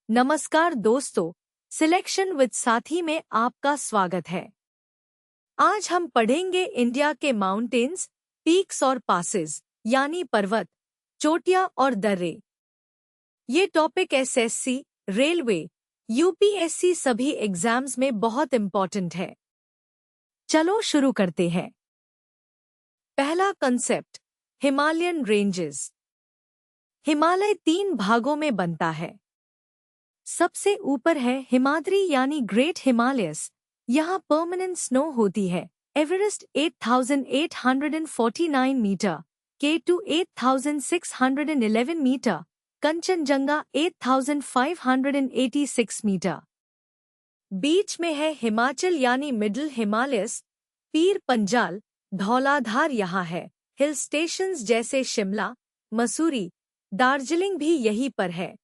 नमस्कार दोस्तों, selection with साथी में आपका स्वागत है। आज हम पढ़ेंगे इंडिया के माउंटेन्स, पीक्स और पासेस यानी पर्वत, चोटियां और दर्रे। ये टॉपिक एसएससी, रेलवे, यूपीएससी सभी एग्जाम्स में बहुत इम्पोर्टेंट है। चलो शुरू करते हैं। पहला कंसेप्ट, हिमालयन रेंजेस। हिमालय 3 भागों में बनता है। सबसे ऊपर है हिमाद्री यानी ग्रेट हिमालयस, यहाँ परमानेंट स्नो होती है। Everest 8,849 metre, K2 8,611 metre, Kanchenjunga 8,586 metre. बीच में है हिमाचल यानी मिडिल हिमालयस, पीर पंजाल, धौलाधार यहाँ है। हिल स्टेशंस जैसे शिमला, मसूरी, दार्जिलिंग भी यहीं पर है।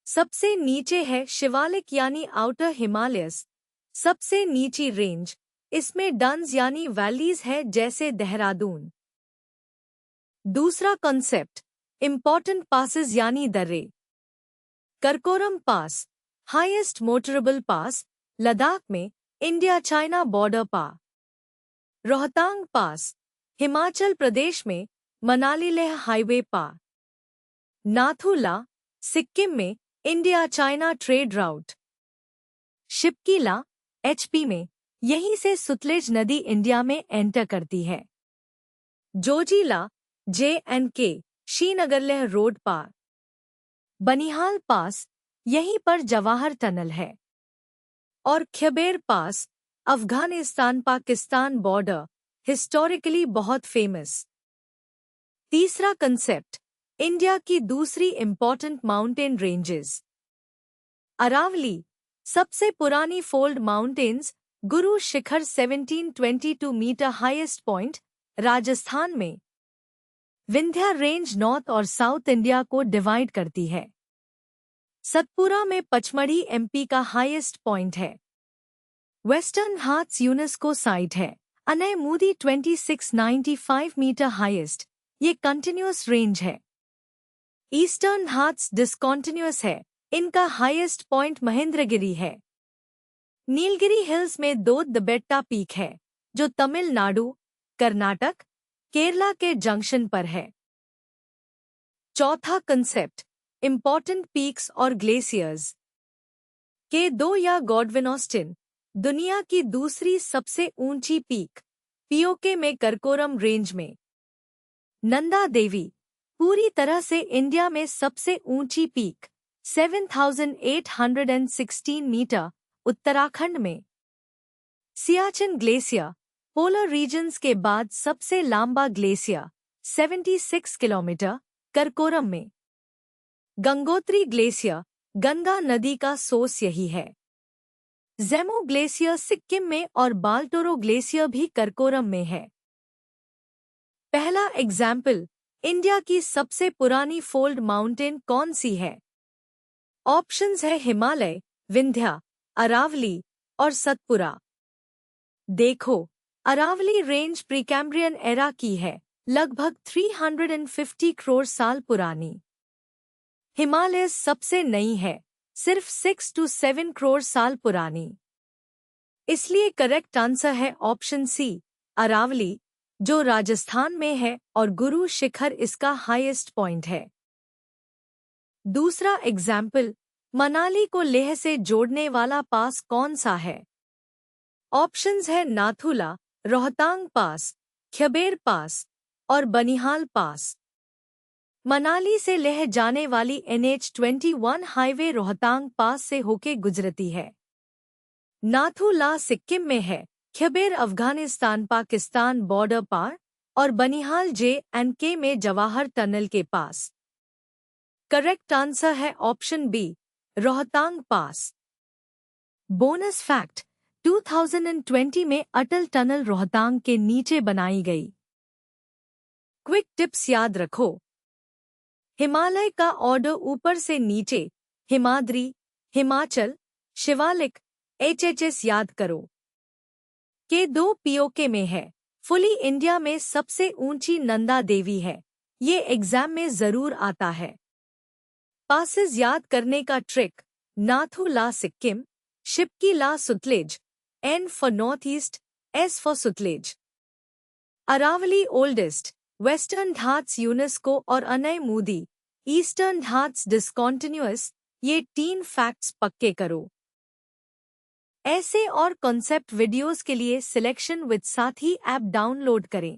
सबसे नीचे है शिवालिक यानी आउटर हिमालयस, सबसे नीची रेंज। इसमें डन्स यानी वैलीज है जैसे देहरादून। दूसरा कॉन्सेप्ट, इम्पोर्टेंट पासेस यानी दर्रे। करकोरम पास, हाईएस्ट मोटरेबल पास, लद्दाख में, इंडिया चाइना बॉर्डर पार। रोहतांग पास, हिमाचल प्रदेश में, मनाली लेह हाईवे पार। नाथू ला, सिक्किम में, इंडिया चाइना ट्रेड राउट। शिप्की ला, एचपी में, यहीं से सुतलेज नदी इंडिया में एंटर करती है। जोजिला, J&K, श्रीनगर लेह रोड पार। बनिहाल पास, यहीं पर जवाहर टनल है। और ख्यबेर पास, अफगानिस्तान पाकिस्तान बॉर्डर, हिस्टोरिकली बहुत फेमस। तीसरा कंसेप्ट, इंडिया की दूसरी इंपॉर्टेंट माउंटेन रेंजेस। अरावली, सबसे पुरानी fold mountains, Guru Shikhar 1722 metre highest point, Rajasthan में। विंध्या रेंज नॉर्थ और साउथ इंडिया को डिवाइड करती है। सतपुरा में पचमढ़ी एमपी का हाईएस्ट पॉइंट है। वेस्टर्न घाट्स यूनेस्को साइट है। अनैमुदी 2695 मीटर हाईएस्ट, ये कंटिन्यूअस रेंज है। ईस्टर्न घाट्स डिसकॉन्टिन्यूअस है, इनका हाईएस्ट पॉइंट महेंद्रगिरी है। नीलगिरी हिल्स में दोद्दबेट्टा पीक है, जो तमिलनाडु, कर्नाटक, केरला के जंक्शन पर है। चौथा कंसेप्ट, इम्पोर्टेंट पीक्स और ग्लेशियर्स। K2 या गॉडविन ऑस्टिन, दुनिया की दूसरी सबसे ऊंची पीक, पीओके में करकोरम रेंज में। नंदा देवी, पूरी तरह से इंडिया में सबसे ऊंची पीक, 7,816 मीटर, उत्तराखंड में। सियाचिन ग्लेशियर, पोलर रीजन्स के बाद सबसे लंबा ग्लेशियर, 76 किलोमीटर, करकोरम में। गंगोत्री ग्लेशियर, गंगा नदी का सोर्स यही है। ज़ेमो ग्लेशियर सिक्किम में और बाल्टोरो ग्लेशियर भी करकोरम में है। पहला एग्जाम्पल, इंडिया की सबसे पुरानी फोल्ड माउंटेन कौन सी है? ऑप्शंस है हिमालय, विंध्या, अरावली और सतपुरा। देखो, अरावली रेंज प्रीकैम्ब्रियन एरा की है, लगभग 350 करोड़ साल पुरानी। हिमालय सबसे नई है, सिर्फ 6 to 7 करोड़ साल पुरानी। इसलिए करेक्ट आंसर है ऑप्शन सी, अरावली, जो राजस्थान में है और गुरु शिखर इसका हाईएस्ट पॉइंट है। दूसरा एग्जाम्पल, मनाली को लेह से जोड़ने वाला पास कौन सा है? ऑप्शंस है नाथुला, रोहतांग पास, ख्यबेर पास और बनिहाल पास। मनाली से लेह जाने वाली NH21 हाईवे रोहतांग पास से होके गुजरती है। नाथू ला सिक्किम में है, ख्यबेर अफगानिस्तान पाकिस्तान बॉर्डर पार और बनिहाल J&K में जवाहर टनल के पास। करेक्ट आंसर है ऑप्शन बी, रोहतांग पास। बोनस फैक्ट, 2020 में अटल टनल रोहतांग के नीचे बनाई गई। क्विक टिप्स याद रखो। हिमालय का ऑर्डर ऊपर से नीचे, हिमाद्री, हिमाचल, शिवालिक, HHS याद करो। K2 पीओके में है, फुली इंडिया में सबसे ऊंची नंदा देवी है, ये एग्जाम में जरूर आता है। पासेस याद करने का trick: Nathu La Sikkim, Shipki La Sutlej, N for north east, S for Sutlej. Aravalli oldest, Western Ghats UNESCO और अनय मूदी, ईस्टर्न घाट्स डिसकॉन्टिन्यूअस। ये 3 फैक्ट्स पक्के करो। ऐसे और कॉन्सेप्ट वीडियोस के लिए सिलेक्शन विद साथी ऐप डाउनलोड करें।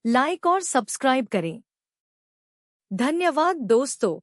लाइक और सब्सक्राइब करें। धन्यवाद दोस्तों।